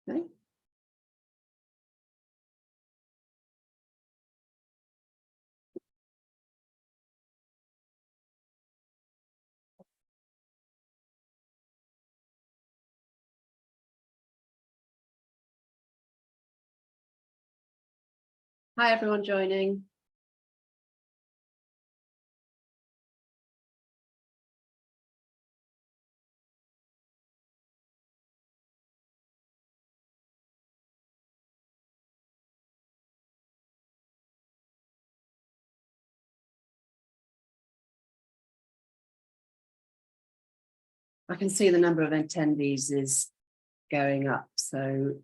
Okay. Hi, everyone joining. I can see the number of attendees is going up, so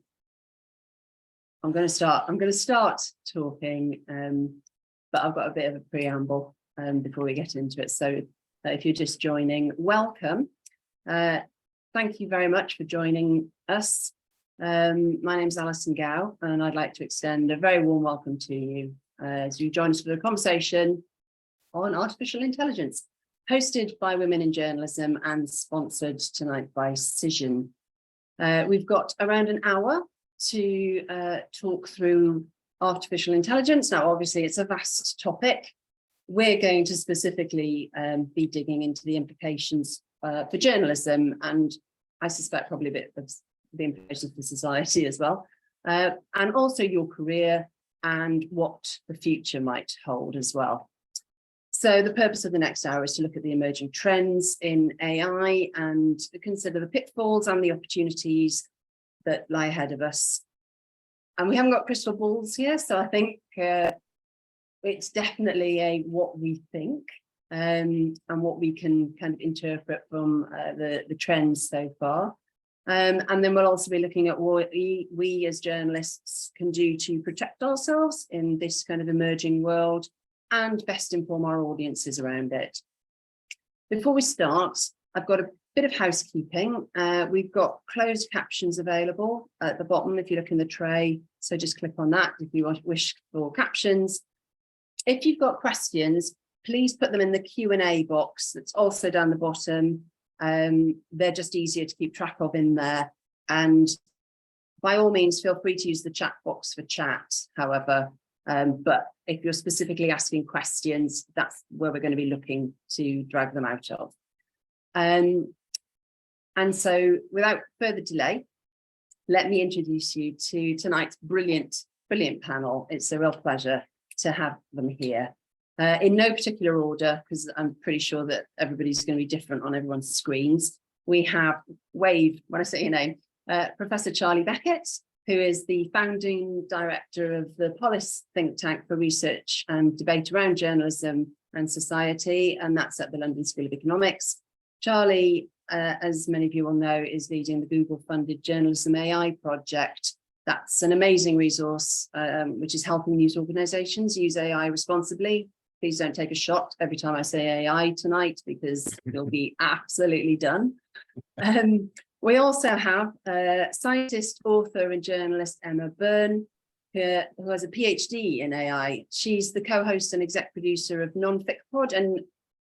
I'm going to start talking, but I've got a bit of a preamble before we get into it. So if you're just joining, welcome. Thank you very much for joining us. My name's Alison Gow, and I'd like to extend a very warm welcome to you as you join us for the conversation on artificial intelligence, hosted by Women in Journalism and sponsored tonight by Cision. We've got around an hour to talk through artificial intelligence. Now, obviously, it's a vast topic. We're going to specifically be digging into the implications for journalism, and I suspect probably a bit of the implications for society as well, and also your career and what the future might hold as well. So the purpose of the next hour is to look at the emerging trends in AI and consider the pitfalls and the opportunities that lie ahead of us. And we haven't got crystal balls here, so I think it's definitely a what we think and what we can kind of interpret from the trends so far. And then we'll also be looking at what we as journalists can do to protect ourselves in this kind of emerging world and best inform our audiences around it. Before we start, I've got a bit of housekeeping. We've got closed captions available at the bottom if you look in the tray. So just click on that if you wish for captions. If you've got questions, please put them in the Q&A box that's also down the bottom. They're just easier to keep track of in there. And by all means, feel free to use the chat box for chat, however. But if you're specifically asking questions, that's where we're going to be looking to drag them out of. And so without further delay, let me introduce you to tonight's brilliant panel. It's a real pleasure to have them here. In no particular order, because I'm pretty sure that everybody's going to be different on everyone's screens. We have WiJ, when I say your name, Professor Charlie Beckett, who is the founding director of the Polis think tank for research and debate around journalism and society, and that's at the London School of Economics. Charlie, as many of you will know, is leading the Google-funded Journalism AI project. That's an amazing resource, which is helping news organizations use AI responsibly. Please don't take a shot every time I say AI tonight, because you'll be absolutely done. We also have scientist, author, and journalist Emma Byrne, who has a PhD in AI. She's the co-host and exec producer of NonFicPod, and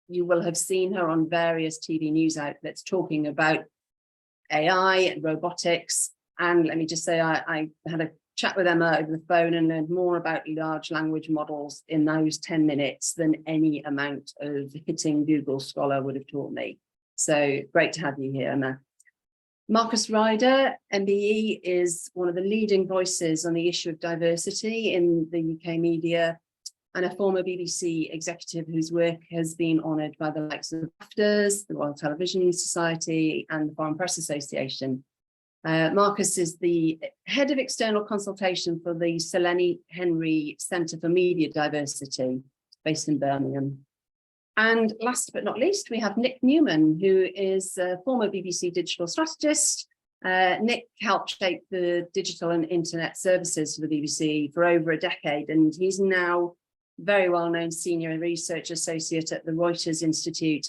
you will have seen her on various TV news outlets talking about AI and robotics. And let me just say, I had a chat with Emma over the phone and learned more about large language models in those 10 minutes than any amount of hitting Google Scholar would have taught me. So great to have you here, Emma. Marcus Ryder, MBE, is one of the leading voices on the issue of diversity in the UK media, and a former BBC executive whose work has been honoured by the likes of BAFTAs, the Royal Television Society, and the Foreign Press Association. Marcus is the head of external consultation for the Sir Lenny Henry Centre for Media Diversity, based in Birmingham. And last but not least, we have Nick Newman, who is a former BBC digital strategist. Nick helped shape the digital and internet services for the BBC for over a decade, and he's now very well-known senior research associate at the Reuters Institute.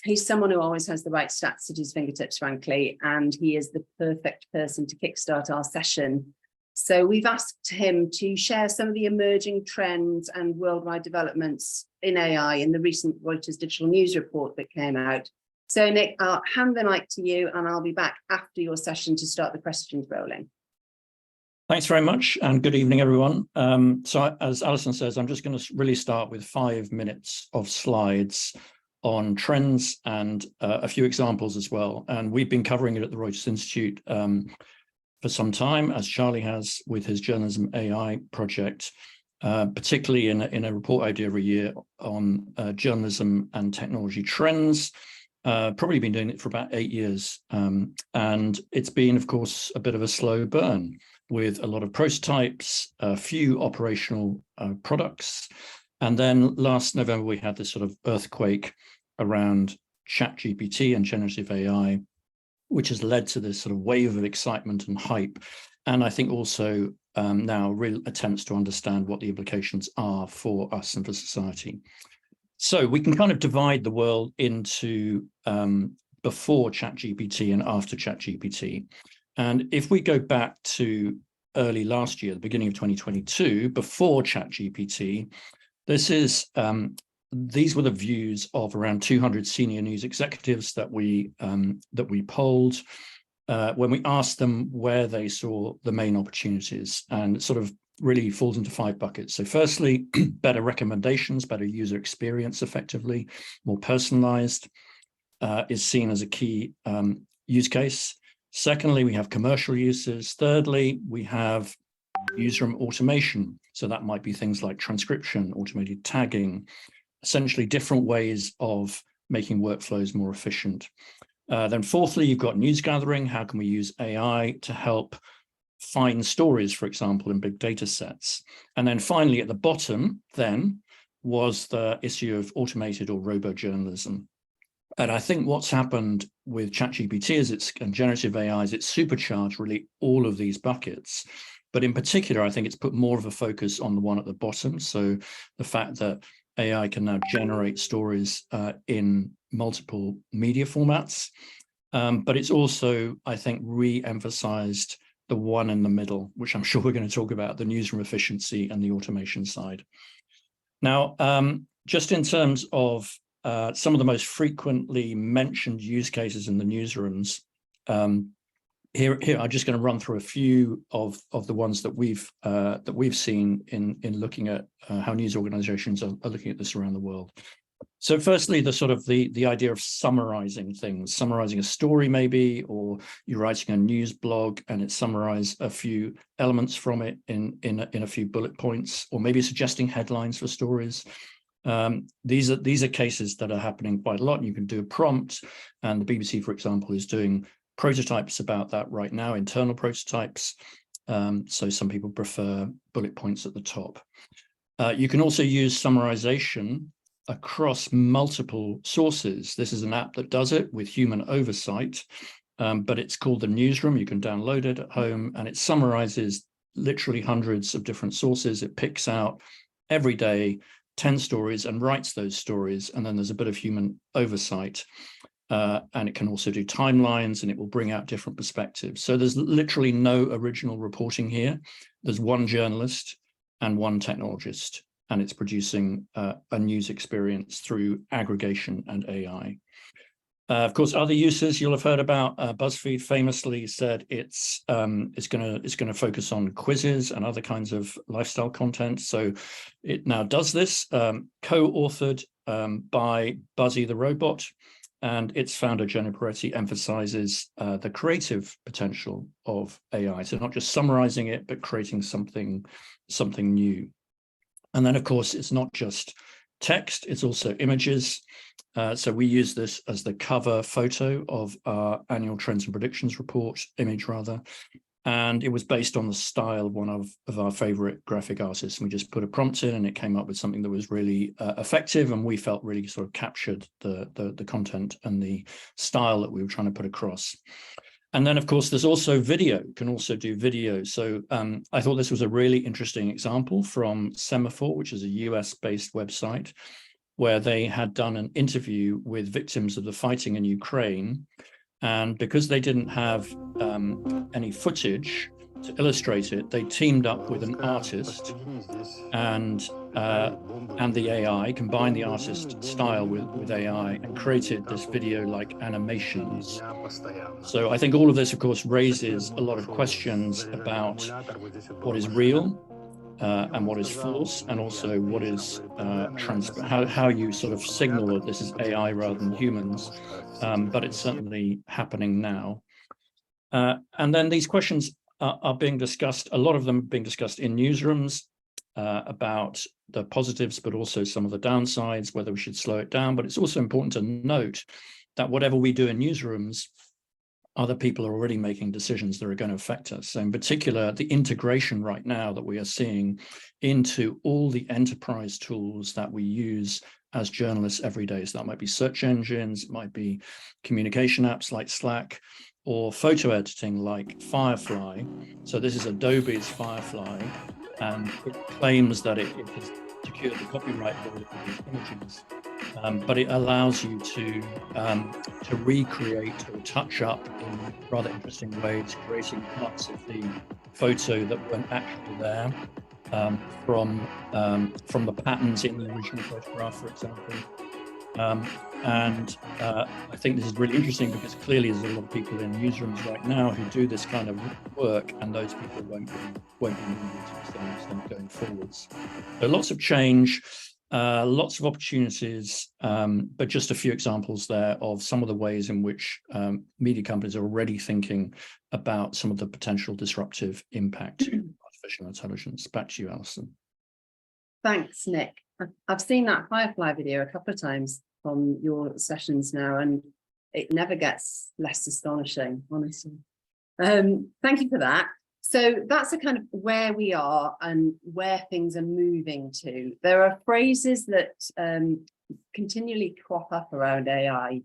He's someone who always has the right stats at his fingertips, frankly, and he is the perfect person to kickstart our session. So we've asked him to share some of the emerging trends and worldwide developments in AI in the recent Reuters Digital News report that came out. So Nick, I'll hand the mic to you, and I'll be back after your session to start the questions rolling. Thanks very much, and good evening, everyone. So as Alison says, I'm just going to really start with 5 minutes of slides on trends and a few examples as well. And we've been covering it at the Reuters Institute for some time, as Charlie has with his Journalism AI project, particularly in a report I do every year on journalism and technology trends. Probably been doing it for about 8 years. And it's been, of course, a bit of a slow burn, with a lot of prototypes, a few operational products. And then last November, we had this sort of earthquake around ChatGPT and generative AI, which has led to this sort of wave of excitement and hype. And I think also now real attempts to understand what the implications are for us and for society. So we can kind of divide the world into before ChatGPT and after ChatGPT. And if we go back to early last year, the beginning of 2022, before ChatGPT, these were the views of around 200 senior news executives that we polled when we asked them where they saw the main opportunities, and it sort of really falls into 5 buckets. So firstly, better recommendations, better user experience, effectively, more personalized is seen as a key use case. Secondly, we have commercial uses. Thirdly, we have newsroom automation. So that might be things like transcription, automated tagging, essentially different ways of making workflows more efficient. Then fourthly, you've got news gathering. How can we use AI to help find stories, for example, in big data sets? And then finally, at the bottom, then, was the issue of automated or robo-journalism. And I think what's happened with ChatGPT and generative AI is it's supercharged really all of these buckets. But in particular, I think it's put more of a focus on the one at the bottom. So the fact that AI can now generate stories in multiple media formats. But it's also, I think, re-emphasized the one in the middle, which I'm sure we're going to talk about, the newsroom efficiency and the automation side. Now, just in terms of some of the most frequently mentioned use cases in the newsrooms, here I'm just going to run through a few of the ones that we've seen in looking at how news organizations are looking at this around the world. So firstly, the idea of summarizing things, summarizing a story maybe, or you're writing a news blog and it summarizes a few elements from it in a few bullet points, or maybe suggesting headlines for stories. These are cases that are happening quite a lot, and you can do a prompt, and the BBC, for example, is doing prototypes about that right now, internal prototypes. So some people prefer bullet points at the top. You can also use summarization across multiple sources. This is an app that does it with human oversight, but it's called the Newsroom. You can download it at home, and it summarizes literally hundreds of different sources. It picks out every day 10 stories and writes those stories, and then there's a bit of human oversight. And it can also do timelines, and it will bring out different perspectives. So there's literally no original reporting here. There's one journalist and one technologist, and it's producing a news experience through aggregation and AI. Of course, other uses you'll have heard about. BuzzFeed famously said it's going to focus on quizzes and other kinds of lifestyle content. So it now does this, co-authored by Buzzy the robot, and its founder Jenna Peretti emphasizes the creative potential of AI. So not just summarizing it, but creating something new. And then, of course, it's not just text, it's also images. So we use this as the cover photo of our annual Trends and Predictions report, image rather. And it was based on the style of one of our favorite graphic artists. And we just put a prompt in, and it came up with something that was really effective, and we felt really sort of captured the content and the style that we were trying to put across. And then, of course, there's also video, can also do video. So I thought this was a really interesting example from Semaphore, which is a US-based website, where they had done an interview with victims of the fighting in Ukraine. And because they didn't have any footage, to illustrate it, they teamed up with an artist and the AI, combined the artist style with AI and created this video-like animations. So I think all of this, of course, raises a lot of questions about what is real and what is false, and also what is how you sort of signal that this is AI rather than humans. But it's certainly happening now. And then these questions are being discussed, a lot of them being discussed in newsrooms about the positives, but also some of the downsides, whether we should slow it down. But it's also important to note that whatever we do in newsrooms, other people are already making decisions that are going to affect us. So in particular, the integration right now that we are seeing into all the enterprise tools that we use as journalists every day. So that might be search engines, it might be communication apps like Slack, or photo editing like Firefly. So this is Adobe's Firefly, and it claims that it has secured the copyright law for these images, but it allows you to recreate or touch up in rather interesting ways, creating parts of the photo that weren't actually there from the patterns in the original photograph, for example. I think this is really interesting because clearly there's a lot of people in newsrooms right now who do this kind of work, and those people won't be needed to some extent going forwards. So lots of change, lots of opportunities, but just a few examples there of some of the ways in which media companies are already thinking about some of the potential disruptive impact to artificial intelligence. Back to you, Alison. Thanks, Nick. I've seen that Firefly video a couple of times from your sessions now, and it never gets less astonishing, honestly. Thank you for that. So that's a kind of where we are and where things are moving to. There are phrases that continually crop up around AI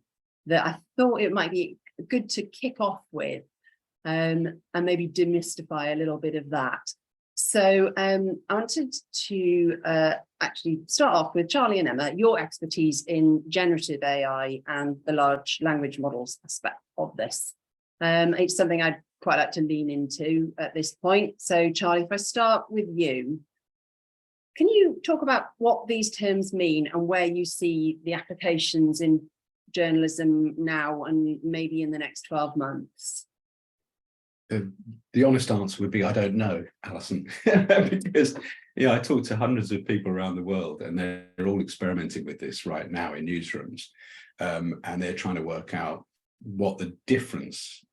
that I thought it might be good to kick off with and maybe demystify a little bit of that. So I wanted to actually start off with Charlie and Emma, your expertise in generative AI and the large language models aspect of this. It's something I'd quite like to lean into at this point. So Charlie, if I start with you, can you talk about what these terms mean and where you see the applications in journalism now and maybe in the next 12 months? The honest answer would be I don't know, Alison, because I talk to hundreds of people around the world, and they're all experimenting with this right now in newsrooms, and they're trying to work out what the difference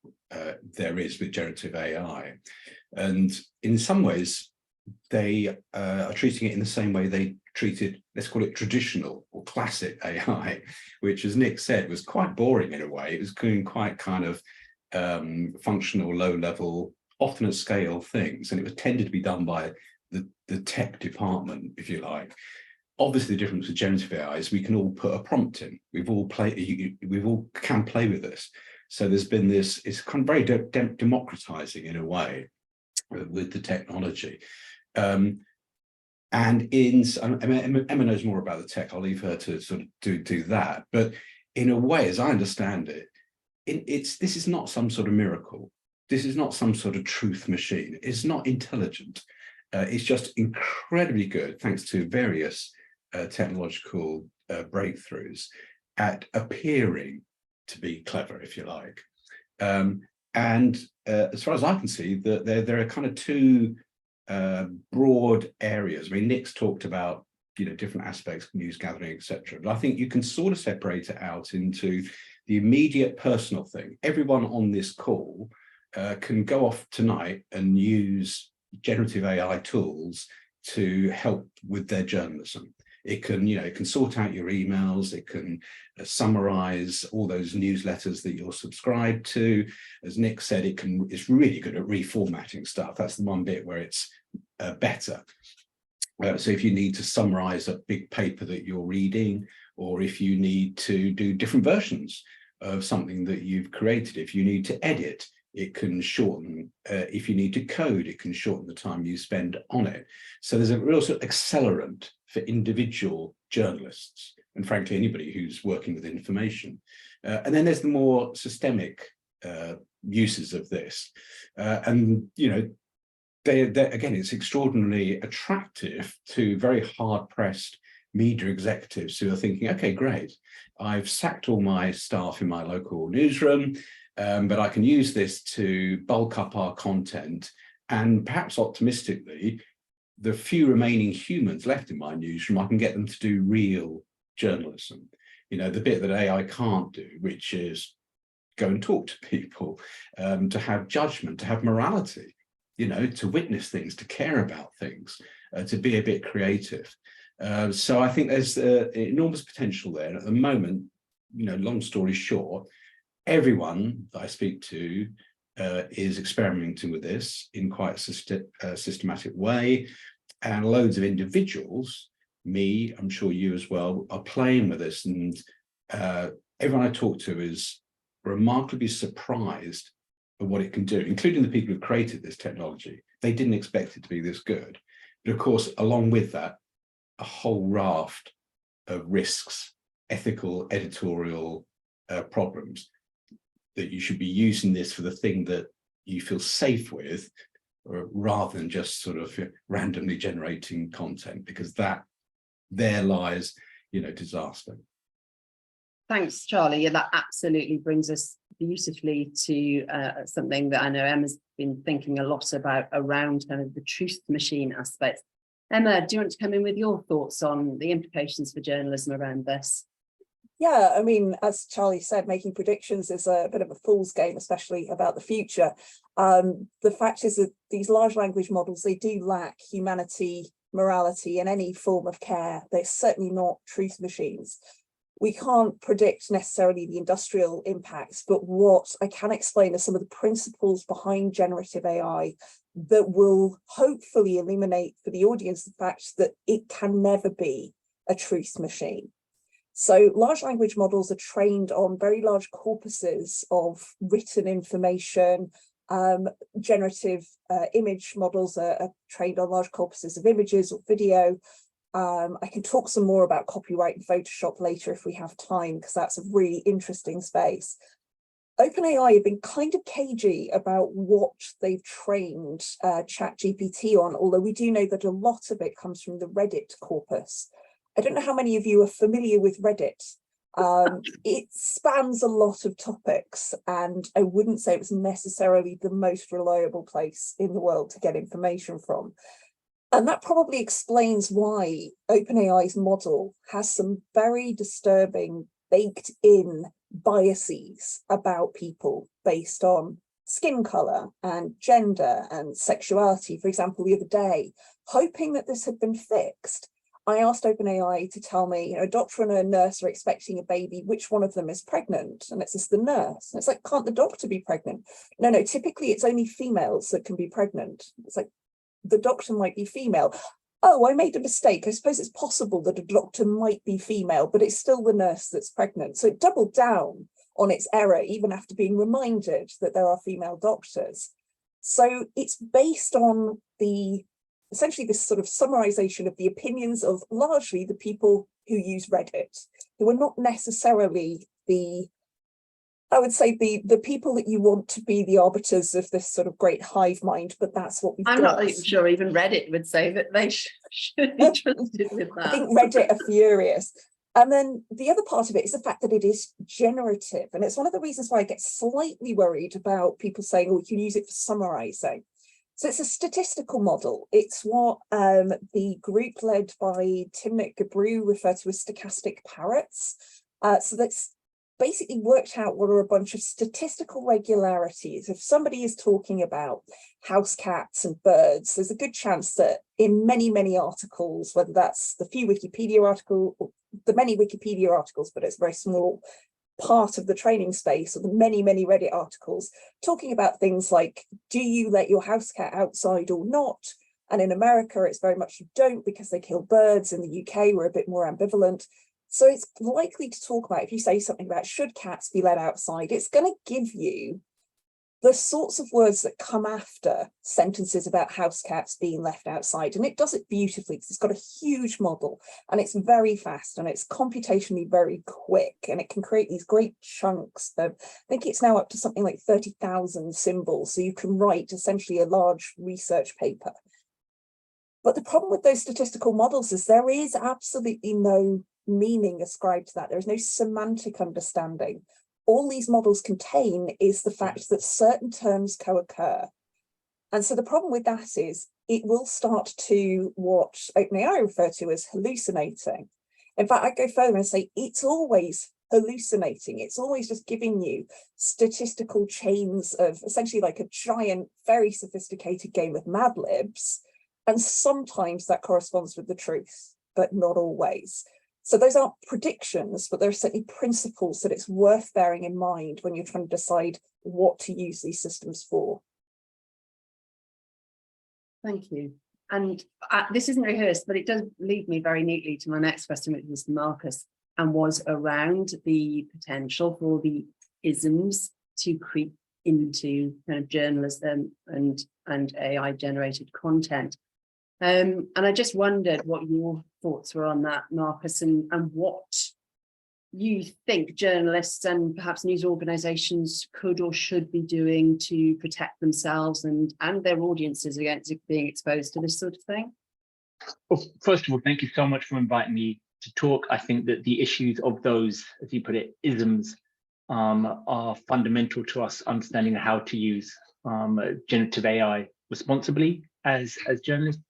there is with generative AI. And in some ways, they are treating it in the same way they treated, let's call it traditional or classic AI, which, as Nick said, was quite boring in a way. It was doing quite kind of functional, low-level, often at scale things, and it was tended to be done by the tech department, if you like. Obviously, the difference with generative AI is we can all put a prompt in. We've all can play with this. So there's been this. It's kind of very democratizing in a way with the technology. And Emma knows more about the tech. I'll leave her to sort of do that. But in a way, as I understand it, this is not some sort of miracle. This is not some sort of truth machine. It's not intelligent. It's just incredibly good, thanks to various technological breakthroughs, at appearing to be clever, if you like. As far as I can see, there are kind of two broad areas. I mean, Nick's talked about different aspects, news gathering, etc. But I think you can sort of separate it out into the immediate personal thing. Everyone on this call can go off tonight and use generative AI tools to help with their journalism. It can sort out your emails. It can summarize all those newsletters that you're subscribed to. As Nick said, it's really good at reformatting stuff. That's the one bit where it's better. So if you need to summarize a big paper that you're reading, or if you need to do different versions of something that you've created, if you need to edit, it can shorten. If you need to code, it can shorten the time you spend on it. So there's a real sort of accelerant for individual journalists, and frankly, anybody who's working with information. And then there's the more systemic uses of this. And, again, it's extraordinarily attractive to very hard-pressed media executives who are thinking, okay, great, I've sacked all my staff in my local newsroom, but I can use this to bulk up our content, and perhaps optimistically, the few remaining humans left in my newsroom, I can get them to do real journalism. You know, the bit that AI can't do, which is go and talk to people, to have judgment, to have morality, you know, to witness things, to care about things, to be a bit creative. So I think there's enormous potential there. And at the moment, you know, long story short, everyone that I speak to is experimenting with this in quite a systematic way. And loads of individuals, me, I'm sure you as well, are playing with this. And everyone I talk to is remarkably surprised at what it can do, including the people who created this technology. They didn't expect it to be this good. But of course, along with that, a whole raft of risks, ethical, editorial problems, that you should be using this for the thing that you feel safe with, rather than just sort of randomly generating content, because there lies, you know, disaster. Thanks, Charlie. Yeah, that absolutely brings us beautifully to something that I know Emma's been thinking a lot about around kind of the truth machine aspect. Emma, do you want to come in with your thoughts on the implications for journalism around this? Yeah, I mean, as Charlie said, making predictions is a bit of a fool's game, especially about the future. The fact is that these large language models, they do lack humanity, morality, and any form of care. They're certainly not truth machines. We can't predict necessarily the industrial impacts, but what I can explain are some of the principles behind generative AI that will hopefully illuminate for the audience the fact that it can never be a truth machine. So large language models are trained on very large corpuses of written information. Generative image models are trained on large corpuses of images or video. I can talk some more about copyright and Photoshop later if we have time, because that's a really interesting space. OpenAI have been kind of cagey about what they've trained ChatGPT on, although we do know that a lot of it comes from the Reddit corpus. I don't know how many of you are familiar with Reddit. It spans a lot of topics, and I wouldn't say it was necessarily the most reliable place in the world to get information from. And that probably explains why OpenAI's model has some very disturbing baked in biases about people based on skin color and gender and sexuality. For example, the other day, hoping that this had been fixed, I asked OpenAI to tell me, you know, a doctor and a nurse are expecting a baby, which one of them is pregnant? And it's just the nurse. And it's like, can't the doctor be pregnant? No, typically it's only females that can be pregnant. It's like, the doctor might be female. Oh, I made a mistake. I suppose it's possible that a doctor might be female, but it's still the nurse that's pregnant. So it doubled down on its error, even after being reminded that there are female doctors. So it's based on essentially this sort of summarization of the opinions of largely the people who use Reddit, who are not necessarily I would say the people that you want to be the arbiters of this sort of great hive mind, but that's what we've got. I'm not even sure even Reddit would say that they should be trusted with that. I think Reddit are furious. And then the other part of it is the fact that it is generative. And it's one of the reasons why I get slightly worried about people saying, oh, you can use it for summarizing. So it's a statistical model. It's what the group led by Timnit Gebru refer to as stochastic parrots. So that's basically worked out what are a bunch of statistical regularities. If somebody is talking about house cats and birds, there's a good chance that in many, many articles, whether that's the few Wikipedia articles, or the many Wikipedia articles, but it's a very small part of the training space, or the many, many Reddit articles, talking about things like, do you let your house cat outside or not? And in America, it's very much you don't because they kill birds. In the UK, we're a bit more ambivalent. So it's likely to talk about, if you say something about should cats be let outside, it's going to give you the sorts of words that come after sentences about house cats being left outside. And it does it beautifully because it's got a huge model and it's very fast and it's computationally very quick and it can create these great chunks of, I think it's now up to something like 30,000 symbols. So you can write essentially a large research paper. But the problem with those statistical models is there is absolutely no meaning ascribed to that. There is no semantic understanding. All these models contain is the fact that certain terms co-occur. And so the problem with that is it will start to what OpenAI refer to as hallucinating. In fact, I go further and say it's always hallucinating. It's always just giving you statistical chains of essentially like a giant, very sophisticated game of Mad Libs. And sometimes that corresponds with the truth, but not always. So those aren't predictions, but there are certainly principles that it's worth bearing in mind when you're trying to decide what to use these systems for. Thank you. And this isn't rehearsed, but it does lead me very neatly to my next question, which was Marcus, and was around the potential for the isms to creep into kind of journalism and AI generated content. And I just wondered what your thoughts were on that, Marcus, and what you think journalists and perhaps news organisations could or should be doing to protect themselves and their audiences against being exposed to this sort of thing. Well, first of all, thank you so much for inviting me to talk. I think that the issues of those, as you put it, isms, are fundamental to us understanding how to use generative AI responsibly as journalists.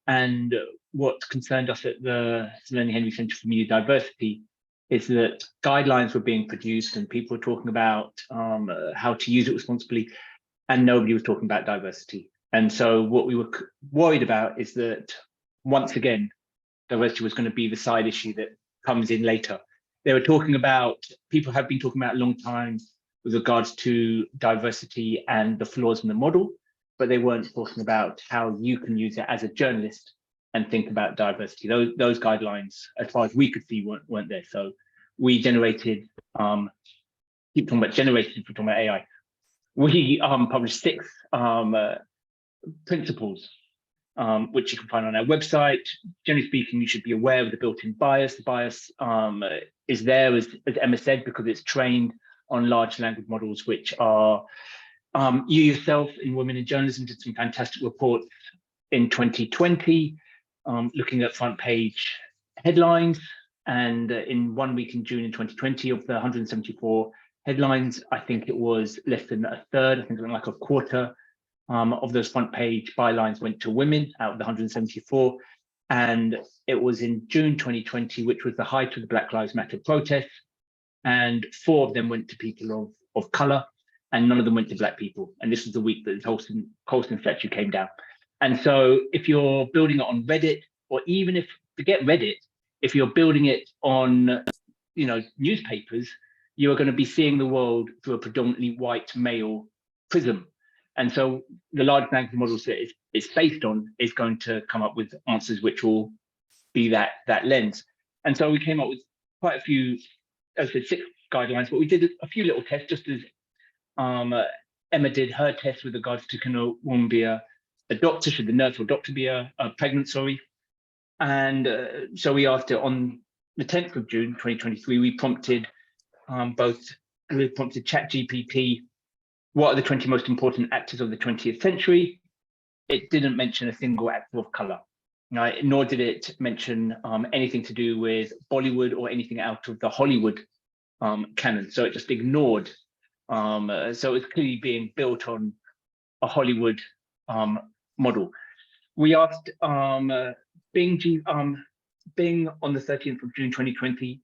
And what concerned us at the Sir Lenny Henry Centre for Media Diversity is that guidelines were being produced and people were talking about how to use it responsibly, and nobody was talking about diversity. And so what we were worried about is that, once again, diversity was going to be the side issue that comes in later. They were talking about, people have been talking about a long time with regards to diversity and the flaws in the model, but they weren't talking about how you can use it as a journalist and think about diversity. Those guidelines, as far as we could see, weren't there. So we generated, keep talking about generated, if we're talking about AI. We published 6 principles, which you can find on our website. Generally speaking, you should be aware of the built-in bias. The bias is there, as Emma said, because it's trained on large language models, which are, you yourself in Women in Journalism did some fantastic reports in 2020, looking at front page headlines. And in 1 week in June in 2020, of the 174 headlines, I think it was less than a third, I think something like a quarter of those front page bylines went to women out of the 174. And it was in June 2020, which was the height of the Black Lives Matter protests. And 4 of them went to people of color, and none of them went to Black people. And this was the week that the Colston statue came down. And so if you're building it on Reddit, or even if, forget Reddit, if you're building it on, newspapers, you are going to be seeing the world through a predominantly white male prism. And so the large language models that it's based on is going to come up with answers which will be that lens. And so we came up with quite a few, as I said, 6 guidelines, but we did a few little tests, just as Emma did her test with regards to, can a woman be a doctor, should the nurse or doctor be pregnant, sorry. And so we asked it on the 10th of June, 2023, we prompted ChatGPT, what are the 20 most important actors of the 20th century? It didn't mention a single actor of color, nor did it mention anything to do with Bollywood or anything out of the Hollywood canon. So it just ignored. So it's clearly being built on a Hollywood model. We asked Bing on the 13th of June 2020,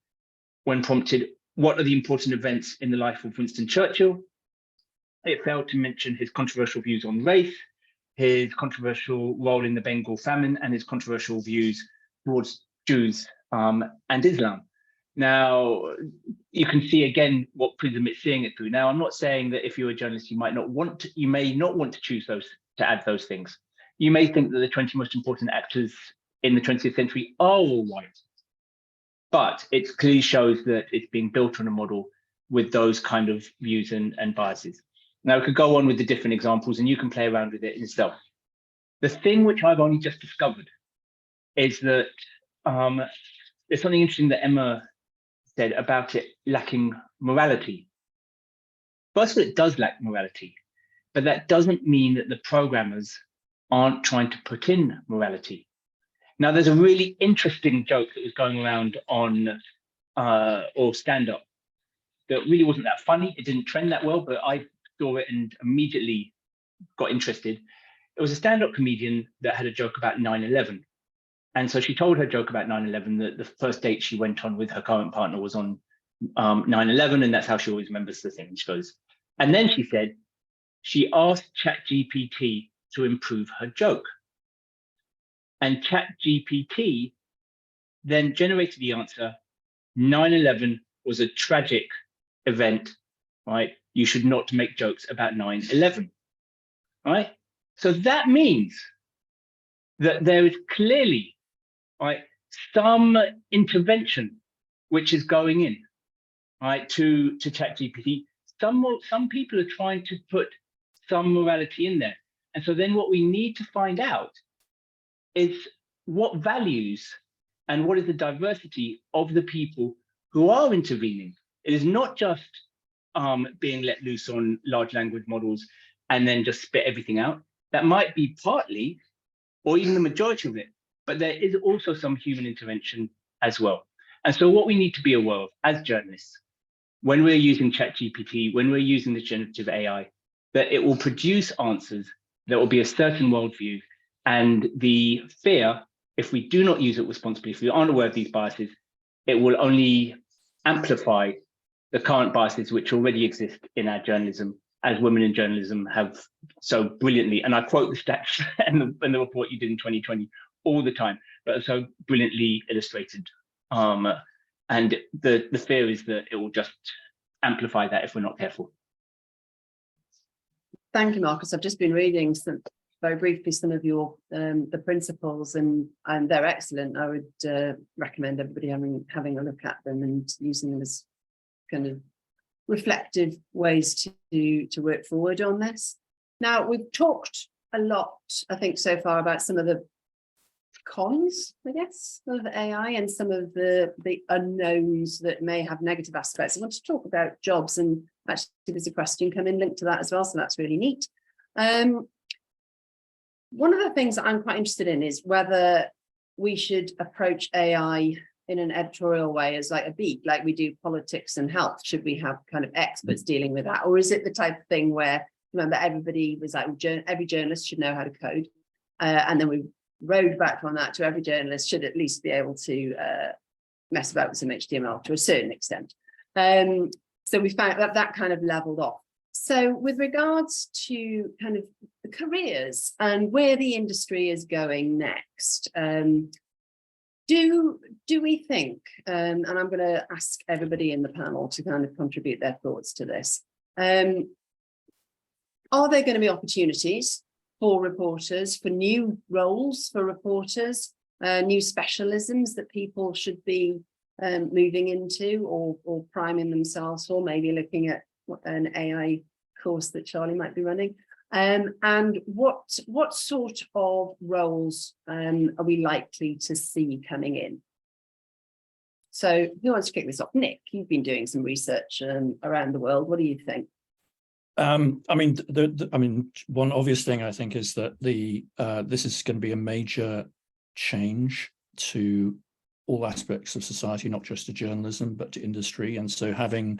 when prompted, what are the important events in the life of Winston Churchill? It failed to mention his controversial views on race, his controversial role in the Bengal famine, and his controversial views towards Jews and Islam. Now, you can see again what prism it's seeing it through. Now, I'm not saying that if you're a journalist, you may not want to choose those, to add those things. You may think that the 20 most important actors in the 20th century are all white, but it clearly shows that it's being built on a model with those kind of views and biases. Now we could go on with the different examples and you can play around with it yourself. The thing which I've only just discovered is that there's something interesting that Emma said about it lacking morality. First of all, it does lack morality, but that doesn't mean that the programmers aren't trying to put in morality. Now, there's a really interesting joke that was going around on or stand-up that really wasn't that funny. It didn't trend that well, but I saw it and immediately got interested. It was a stand-up comedian that had a joke about 9/11. And so she told her joke about 9/11 that the first date she went on with her current partner was on 9/11, and that's how she always remembers the thing. She goes, and then she said, she asked ChatGPT to improve her joke. And ChatGPT then generated the answer, 9/11 was a tragic event, right? You should not make jokes about 9/11, right? So that means that there is clearly, right, some intervention which is going in, right, to ChatGPT. Some people are trying to put some morality in there. And so then what we need to find out is what values and what is the diversity of the people who are intervening. It is not just being let loose on large language models and then just spit everything out. That might be partly, or even the majority of it, but there is also some human intervention as well. And so what we need to be aware of as journalists, when we're using ChatGPT, when we're using the generative AI, that it will produce answers that will be a certain worldview. And the fear, if we do not use it responsibly, if we aren't aware of these biases, it will only amplify the current biases which already exist in our journalism, as women in journalism have so brilliantly, and I quote the stats and the report you did in 2020 all the time, but so brilliantly illustrated. And the fear is that it will just amplify that if we're not careful. Thank you, Marcus. I've just been reading very briefly some of your the principles, and they're excellent. I would recommend everybody having a look at them and using them as kind of reflective ways to work forward on this. Now, we've talked a lot, I think, so far about some of the cons, I guess, of AI and some of the unknowns that may have negative aspects. I want to talk about jobs, and actually there's a question coming linked to that as well, so that's really neat. One of the things that I'm quite interested in is whether we should approach AI in an editorial way as like a beat, like we do politics and health. Should we have kind of experts dealing with that? Or is it the type of thing where, remember, everybody was like, every journalist should know how to code. And then we rode back on that to every journalist should at least be able to mess about with some HTML to a certain extent. So we found that kind of leveled off. So with regards to kind of the careers and where the industry is going next, do we think, and I'm going to ask everybody in the panel to kind of contribute their thoughts to this, are there going to be opportunities for reporters, for new roles for reporters, new specialisms that people should be moving into or priming themselves for, maybe looking at an AI course that Charlie might be running? And what sort of roles are we likely to see coming in? So who wants to kick this off? Nick, you've been doing some research around the world. What do you think? I mean, one obvious thing I think is that this is going to be a major change to all aspects of society, not just to journalism, but to industry. And so having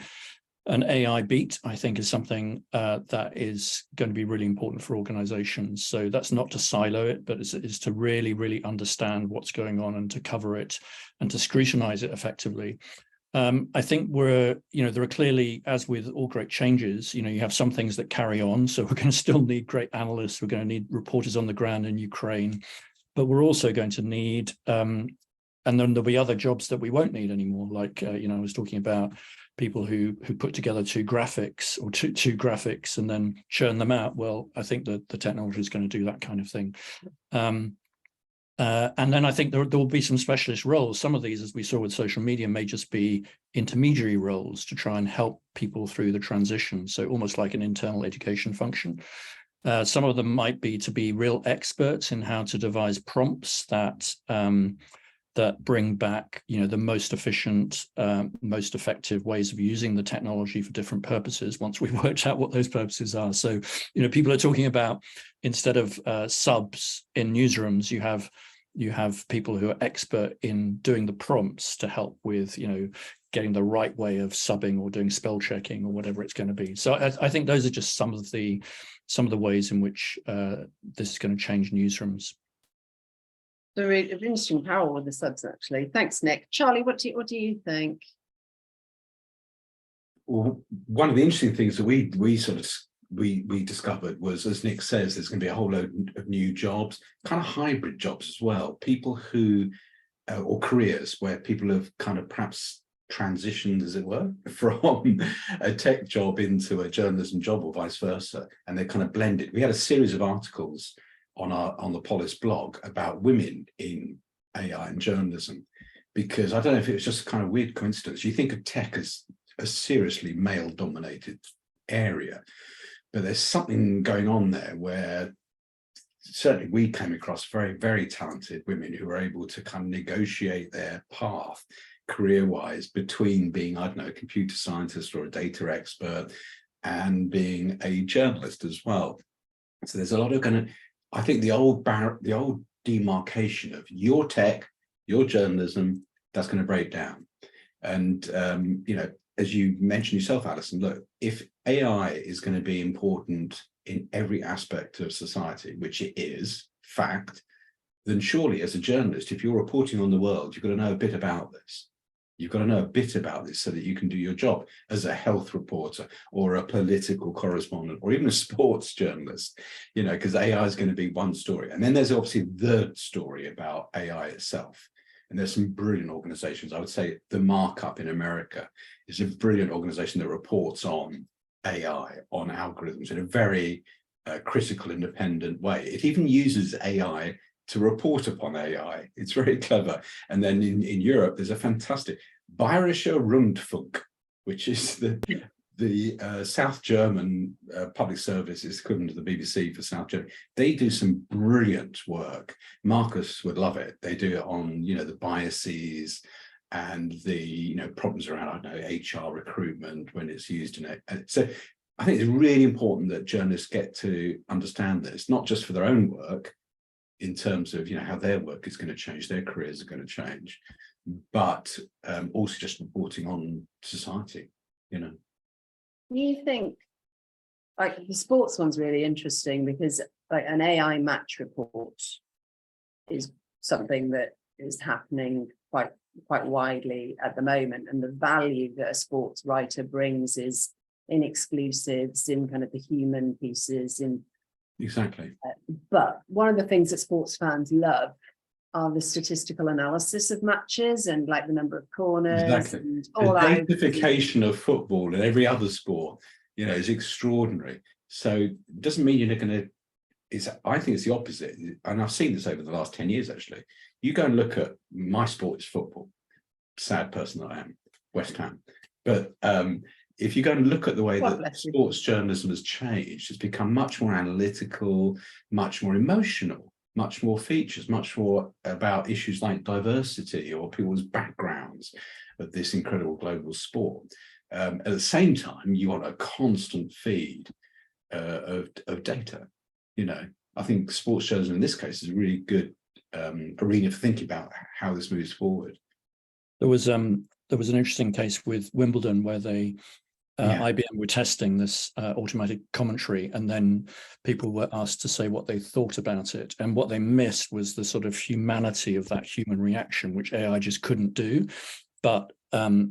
an AI beat, I think, is something that is going to be really important for organizations. So that's not to silo it, but is to really, really understand what's going on and to cover it and to scrutinize it effectively. I think there are clearly, as with all great changes, you have some things that carry on. So we're going to still need great analysts. We're going to need reporters on the ground in Ukraine, but we're also going to need, and then there'll be other jobs that we won't need anymore. Like, I was talking about people who put together two graphics and then churn them out. Well, I think that the technology is going to do that kind of thing. And then I think there will be some specialist roles. Some of these, as we saw with social media, may just be intermediary roles to try and help people through the transition. So almost like an internal education function. Some of them might be to be real experts in how to devise prompts that that bring back, the most efficient, most effective ways of using the technology for different purposes once we've worked out what those purposes are. So, people are talking about, instead of subs in newsrooms, you have people who are expert in doing the prompts to help with, getting the right way of subbing or doing spell checking or whatever it's going to be. So I think those are just some of the ways in which this is going to change newsrooms. So an interesting parallel with the subs, actually. Thanks, Nick. Charlie, what do you think? Well, one of the interesting things that we discovered was, as Nick says, there's going to be a whole load of new jobs, kind of hybrid jobs as well. People who, or careers where people have kind of perhaps transitioned, as it were, from a tech job into a journalism job or vice versa, and they're kind of blended. We had a series of articles on the Polis blog about women in AI and journalism, because I don't know if it was just kind of weird coincidence. You think of tech as a seriously male-dominated area, but there's something going on there where certainly we came across very, very talented women who were able to kind of negotiate their path career-wise between being, I don't know, a computer scientist or a data expert and being a journalist as well. So there's a lot of I think the old demarcation of your tech, your journalism, that's going to break down. And, as you mentioned yourself, Alison, look, if AI is going to be important in every aspect of society, which it is, fact, then surely as a journalist, if you're reporting on the world, you've got to know a bit about this. You've got to know a bit about this so that you can do your job as a health reporter or a political correspondent or even a sports journalist, because AI is going to be one story. And then there's obviously the story about AI itself. And there's some brilliant organizations. I would say the Markup in America is a brilliant organization that reports on AI, on algorithms in a very critical, independent way. It even uses AI to report upon AI. It's very clever. And then in Europe, there's a fantastic Bayerischer Rundfunk, which is the South German public service is equivalent to the BBC for South Germany. They do some brilliant work. Marcus would love it. They do it on, the biases and the, problems around, I don't know, HR recruitment when it's used in it. So I think it's really important that journalists get to understand this, not just for their own work, in terms of how their work is going to change, their careers are going to change, but also just reporting on society. You think, like, the sports one's really interesting because, like, an AI match report is something that is happening quite widely at the moment, and the value that a sports writer brings is in exclusives, in kind of the human pieces, in Exactly. But one of the things that sports fans love are the statistical analysis of matches and like the number of corners. Exactly. And the all that. datafication of football and every other sport, is extraordinary. So it doesn't mean you're going to, I think it's the opposite. And I've seen this over the last 10 years, actually. You go and look at my sport is football. Sad person that I am, West Ham. But if you go and look at the way that sports journalism has changed, it's become much more analytical, much more emotional, much more features, much more about issues like diversity or people's backgrounds of this incredible global sport. At the same time, you want a constant feed of data. I think sports journalism in this case is a really good arena for thinking about how this moves forward. There was an interesting case with Wimbledon where IBM were testing this automatic commentary, and then people were asked to say what they thought about it. And what they missed was the sort of humanity of that human reaction, which AI just couldn't do. But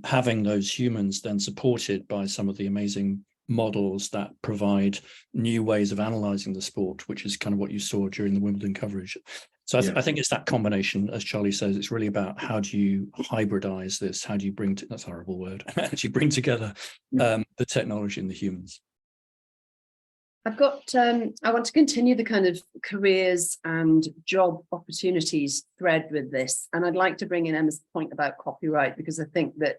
having those humans then supported by some of the amazing models that provide new ways of analyzing the sport, which is kind of what you saw during the Wimbledon coverage. So I think it's that combination, as Charlie says. It's really about how do you hybridize this? How do you bring, that's a horrible word, how do you bring together the technology and the humans? I've got, I want to continue the kind of careers and job opportunities thread with this. And I'd like to bring in Emma's point about copyright, because I think that,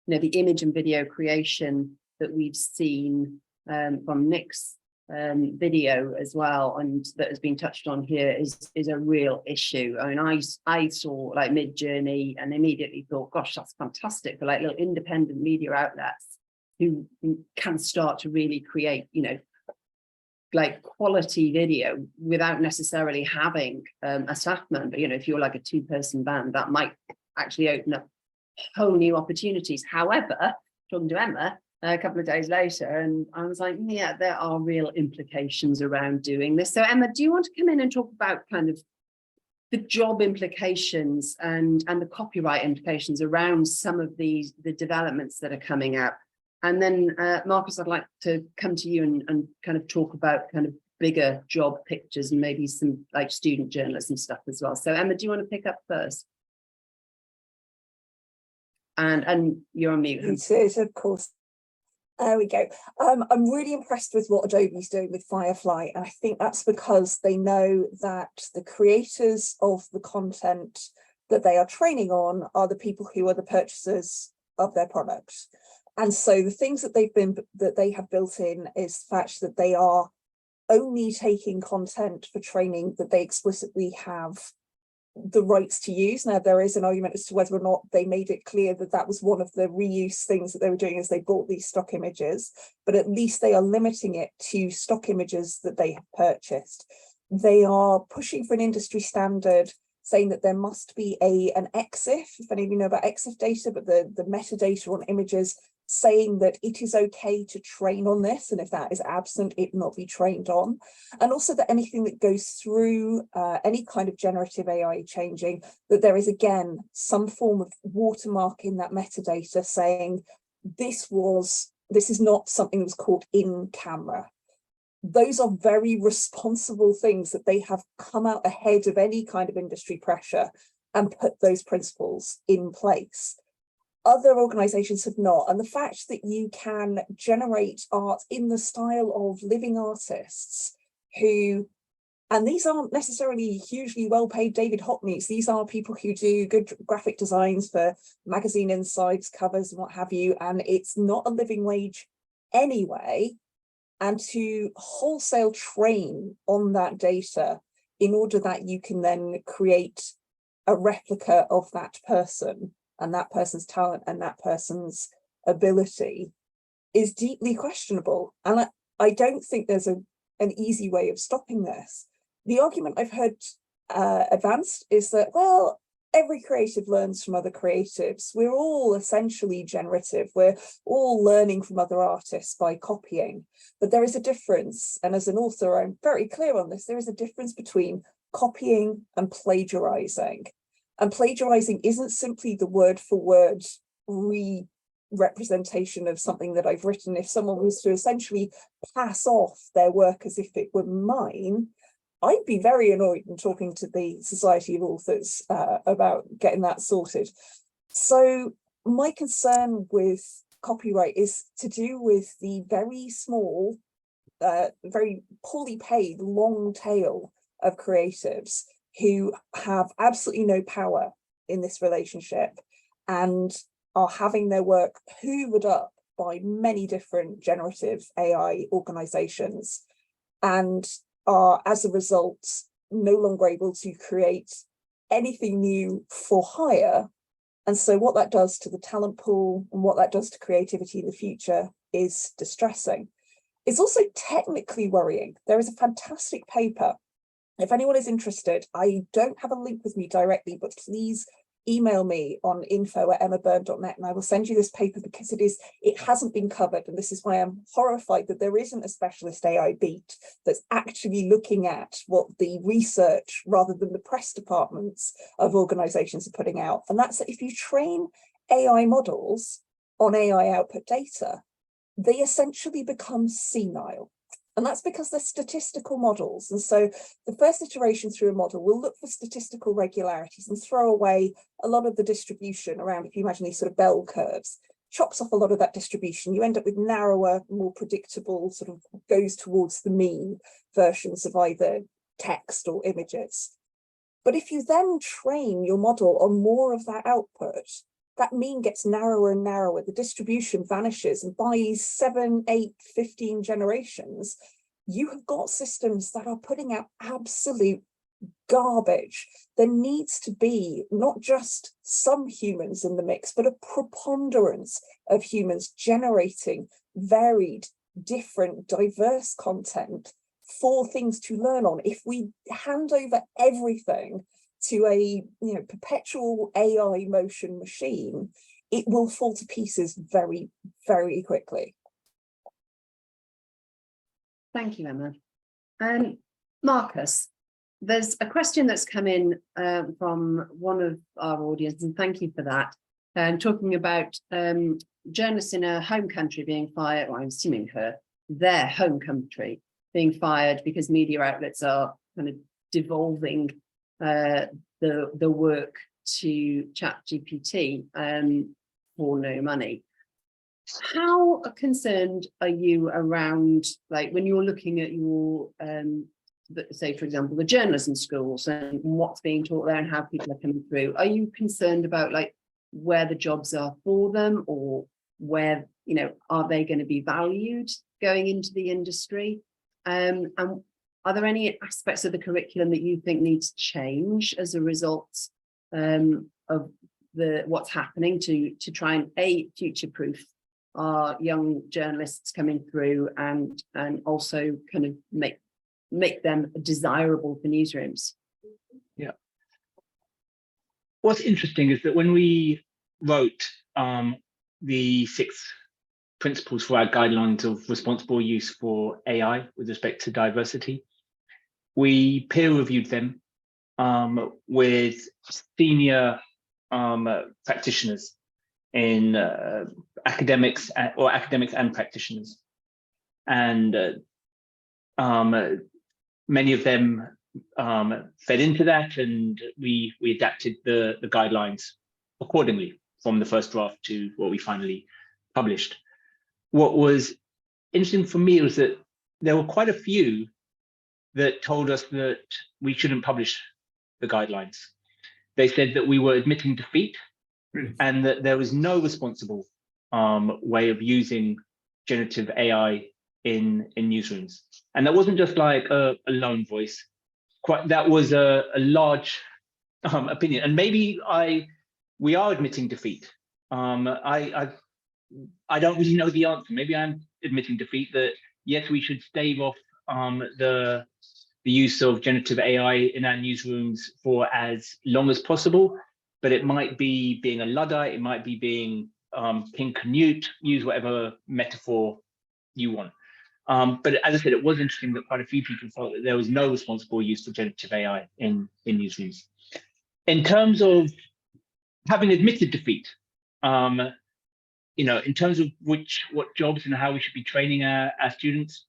you know, the image and video creation that we've seen from Nick's video as well, and that has been touched on here, is a real issue. I mean, I saw like Mid-Journey and immediately thought, gosh, that's fantastic for like little independent media outlets who can start to really create, you know, like quality video without necessarily having a staff member. You know, if you're like a 2-person band, that might actually open up whole new opportunities. However, talking to Emma a couple of days later, and I was like, yeah, there are real implications around doing this. So Emma, do you want to come in and talk about kind of the job implications and the copyright implications around some of the developments that are coming out? And then Marcus, I'd like to come to you and kind of talk about kind of bigger job pictures and maybe some like student journalism stuff as well. So Emma, do you want to pick up first? And you're on mute. It is, of course. There we go. I'm really impressed with what Adobe's doing with Firefly, and I think that's because they know that the creators of the content that they are training on are the people who are the purchasers of their products. And so the things that they have built in is the fact that they are only taking content for training that they explicitly have the rights to use. Now, there is an argument as to whether or not they made it clear that that was one of the reuse things that they were doing as they bought these stock images, but at least they are limiting it to stock images that they have purchased. They are pushing for an industry standard, saying that there must be an EXIF, if any of you know about EXIF data, but the metadata on images, saying that it is okay to train on this, and if that is absent, it not be trained on. And also that anything that goes through any kind of generative AI changing, that there is again some form of watermark in that metadata saying this is not something that was caught in camera. Those are very responsible things that they have come out ahead of any kind of industry pressure and put those principles in place. Other organizations have not. And the fact that you can generate art in the style of living artists who, and these aren't necessarily hugely well-paid David Hockneys, these are people who do good graphic designs for magazine insides, covers, and what have you, and it's not a living wage anyway. And to wholesale train on that data in order that you can then create a replica of that person and that person's talent and that person's ability is deeply questionable. And I don't think there's an easy way of stopping this. The argument I've heard advanced is that, well, every creative learns from other creatives. We're all essentially generative. We're all learning from other artists by copying. But there is a difference. And as an author, I'm very clear on this. There is a difference between copying and plagiarizing. And plagiarizing isn't simply the word for word re-representation of something that I've written. If someone was to essentially pass off their work as if it were mine, I'd be very annoyed in talking to the Society of Authors about getting that sorted. So my concern with copyright is to do with the very small, very poorly paid long tail of creatives who have absolutely no power in this relationship and are having their work hoovered up by many different generative AI organizations and are, as a result, no longer able to create anything new for hire. And so what that does to the talent pool and what that does to creativity in the future is distressing. It's also technically worrying. There is a fantastic paper. If anyone is interested, I don't have a link with me directly, but please email me on info@emmabyrne.net and I will send you this paper because it hasn't been covered. And this is why I'm horrified that there isn't a specialist AI beat that's actually looking at what the research rather than the press departments of organizations are putting out. And that's that if you train AI models on AI output data, they essentially become senile. And that's because they're statistical models. And so the first iteration through a model will look for statistical regularities and throw away a lot of the distribution around, if you imagine these sort of bell curves. chops off a lot of that distribution. You end up with narrower, more predictable, sort of goes towards the mean versions of either text or images. But if you then train your model on more of that output, that mean gets narrower and narrower, the distribution vanishes, and by 7, 8, 15 generations, you have got systems that are putting out absolute garbage. There needs to be not just some humans in the mix, but a preponderance of humans generating varied, different, diverse content for things to learn on. If we hand over everything to a perpetual AI motion machine, it will fall to pieces very, very quickly. Thank you, Emma. Marcus, there's a question that's come in from one of our audience, and thank you for that. Talking about journalists in a home country being fired, or I'm assuming their home country being fired because media outlets are kind of devolving the work to ChatGPT for no money. How concerned are you around, like, when you're looking at your, say, for example, the journalism schools and what's being taught there and how people are coming through? Are you concerned about, like, where the jobs are for them, or where, are they going to be valued going into the industry? And are there any aspects of the curriculum that you think needs to change as a result of what's happening to try and future-proof our young journalists coming through, and also kind of make them desirable for newsrooms? Yeah. What's interesting is that when we wrote the 6 principles for our guidelines of responsible use for AI with respect to diversity, we peer reviewed them with senior practitioners in academics and practitioners, and many of them fed into that, and we adapted the guidelines accordingly from the first draft to what we finally published. What was interesting for me was that there were quite a few that told us that we shouldn't publish the guidelines. They said that we were admitting defeat, really, and that there was no responsible way of using generative AI in newsrooms. And that wasn't just like a lone voice. That was a large opinion. And maybe we are admitting defeat. I don't really know the answer. Maybe I'm admitting defeat, that yes, we should stave off the use of generative AI in our newsrooms for as long as possible, but it might be being a Luddite, it might be being King Canute, use whatever metaphor you want. But as I said, it was interesting that quite a few people thought that there was no responsible use for generative AI in newsrooms. In terms of having admitted defeat, in terms of what jobs and how we should be training our students,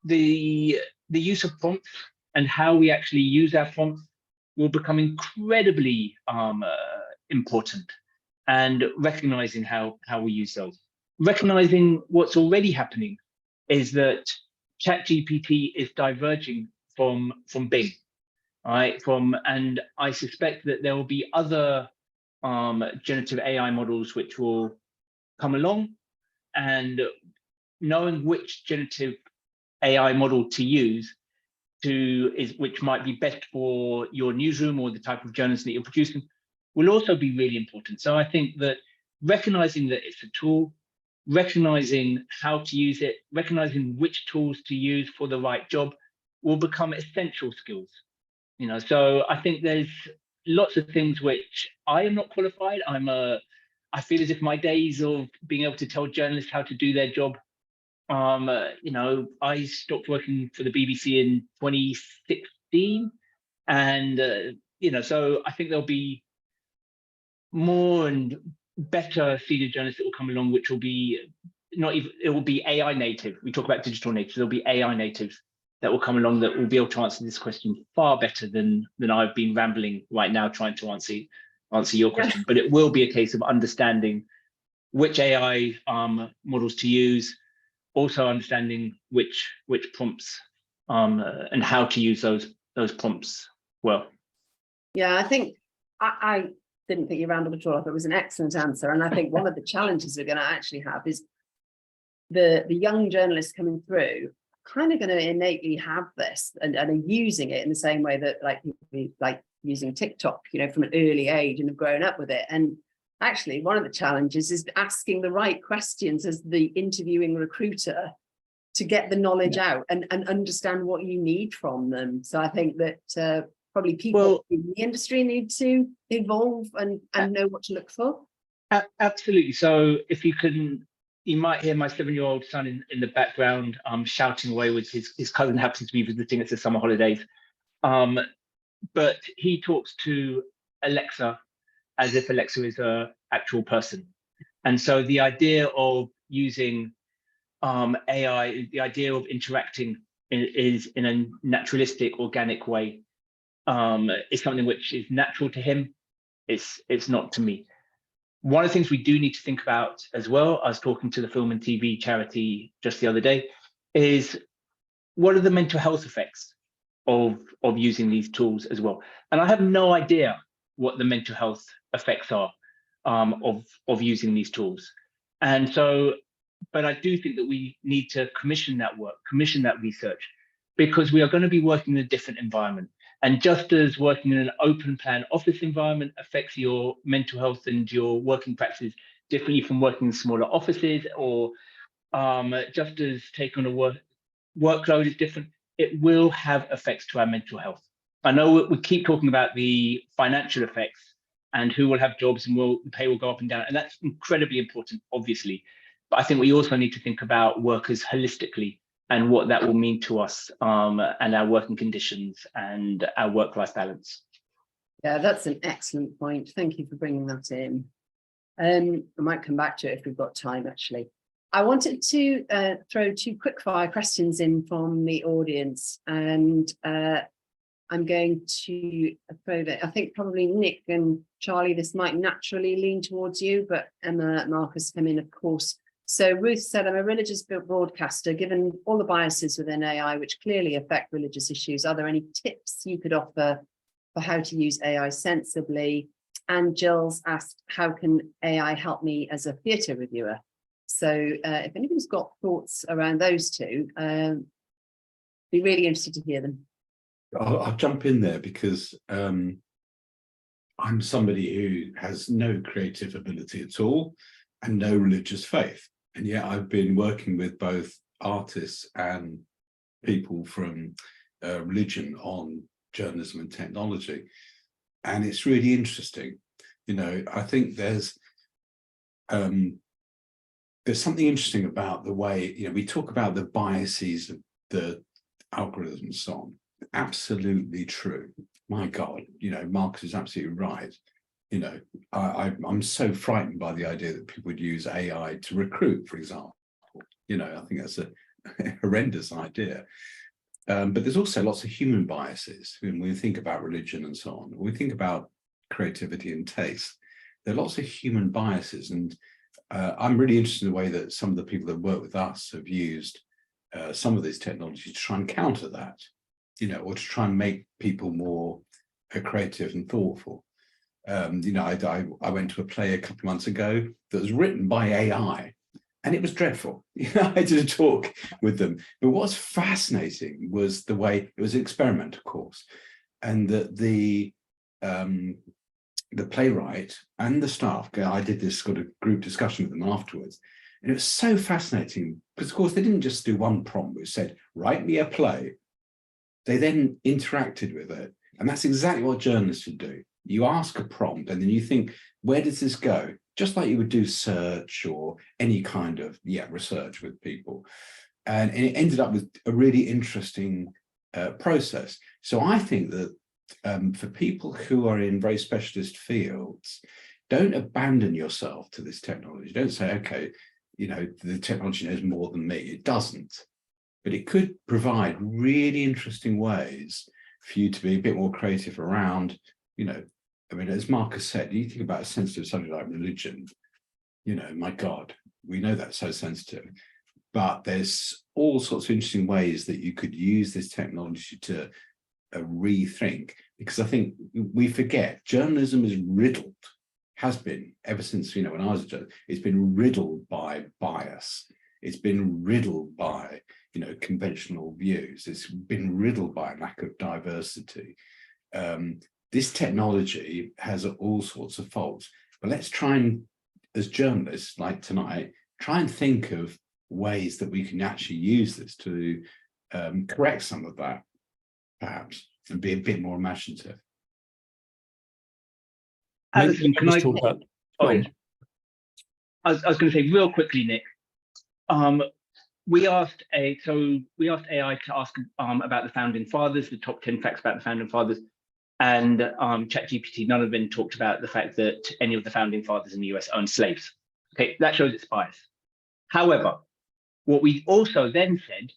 the use of prompts and how we actually use our prompts will become incredibly important, and recognizing how we use those. Recognizing what's already happening is that ChatGPT is diverging from Bing, right? And I suspect that there will be other generative AI models which will come along, and knowing which generative AI model to use which might be best for your newsroom or the type of journalism that you're producing will also be really important. So I think that recognizing that it's a tool, recognizing how to use it, recognizing which tools to use for the right job will become essential skills. So I think there's lots of things which I am not qualified. I feel as if my days of being able to tell journalists how to do their job, I stopped working for the BBC in 2016, and so I think there'll be more and better senior journalists that will come along, which will be it will be AI native. We talk about digital natives. There'll be AI natives that will come along that will be able to answer this question far better than I've been rambling right now trying to answer your question. But it will be a case of understanding which AI models to use, also understanding which prompts and how to use those prompts well. Yeah, I think I didn't think you rounded at all. I thought it was an excellent answer. And I think one of the challenges we're going to actually have is the young journalists coming through kind of going to innately have this and are using it in the same way that like people like using TikTok, you know, from an early age and have grown up with it. And actually, one of the challenges is asking the right questions as the interviewing recruiter to get the knowledge out and understand what you need from them. So I think that probably people in the industry need to evolve and know what to look for. Absolutely. So if you can, you might hear my 7-year-old son in the background shouting away with his cousin happens to be visiting us the summer holidays. But he talks to Alexa as if Alexa is an actual person. And so the idea of using AI, the idea of interacting is in a naturalistic, organic way, is something which is natural to him. It's not to me. One of the things we do need to think about as well, I was talking to the film and TV charity just the other day, is what are the mental health effects of using these tools as well? And I have no idea what the mental health effects are of using these tools. And so, but I do think that we need to commission that work, commission that research, because we are going to be working in a different environment. And just as working in an open plan office environment affects your mental health and your working practices differently from working in smaller offices, or just as taking on a workload is different, it will have effects to our mental health. I know we keep talking about the financial effects and who will have jobs and the pay will go up and down. And that's incredibly important, obviously. But I think we also need to think about workers holistically and what that will mean to us and our working conditions and our work-life balance. Yeah, that's an excellent point. Thank you for bringing that in. I might come back to it if we've got time, actually. I wanted to throw 2 quick fire questions in from the audience, and I'm going to throw that. I think probably Nick and Charlie, this might naturally lean towards you, but Emma, Marcus come in, of course. So Ruth said, I'm a religious broadcaster. Given all the biases within AI, which clearly affect religious issues, are there any tips you could offer for how to use AI sensibly? And Jill's asked, how can AI help me as a theatre reviewer? So if anybody's got thoughts around those 2, be really interested to hear them. I'll jump in there because I'm somebody who has no creative ability at all and no religious faith. And yet I've been working with both artists and people from religion on journalism and technology. And it's really interesting. You know, I think there's something interesting about the way, you know, we talk about the biases of the algorithms and so on. Absolutely true. My God, you know, Marcus is absolutely right. You know, I'm so frightened by the idea that people would use AI to recruit, for example. You know, I think that's a horrendous idea. But there's also lots of human biases when we think about religion and so on. When we think about creativity and taste, there are lots of human biases. And I'm really interested in the way that some of the people that work with us have used some of this technology to try and counter that, you know, or to try and make people more creative and thoughtful. You know, I went to a play a couple of months ago that was written by AI, and it was dreadful. You know, I did a talk with them. But what's fascinating was the way it was an experiment, of course, and that the playwright and the staff, I did this sort of group discussion with them afterwards, and it was so fascinating because, of course, they didn't just do one prompt which said, write me a play. They then interacted with it, and that's exactly what journalists should do. You ask a prompt and then you think, where does this go? Just like you would do search or any kind of research with people. And it ended up with a really interesting process. So I think that for people who are in very specialist fields, don't abandon yourself to this technology. Don't say, okay, you know, the technology knows more than me. It doesn't. But it could provide really interesting ways for you to be a bit more creative around, you know, I mean, as Marcus said, you think about a sensitive subject like religion, you know, my God, we know that's so sensitive. But there's all sorts of interesting ways that you could use this technology to rethink, because I think we forget journalism is riddled, has been ever since, you know, when I was a journalist, it's been riddled by bias. It's been riddled by, you know, conventional views. It's been riddled by a lack of diversity. This technology has all sorts of faults, but let's try and, as journalists like tonight, try and think of ways that we can actually use this to correct some of that, perhaps, and be a bit more imaginative. Alison, can I talk about? I was going to say real quickly, Nick. We asked AI to ask about the founding fathers, the top 10 facts about the founding fathers, and ChatGPT. None of them talked about the fact that any of the founding fathers in the US owned slaves. Okay, that shows its bias. However, what we also then said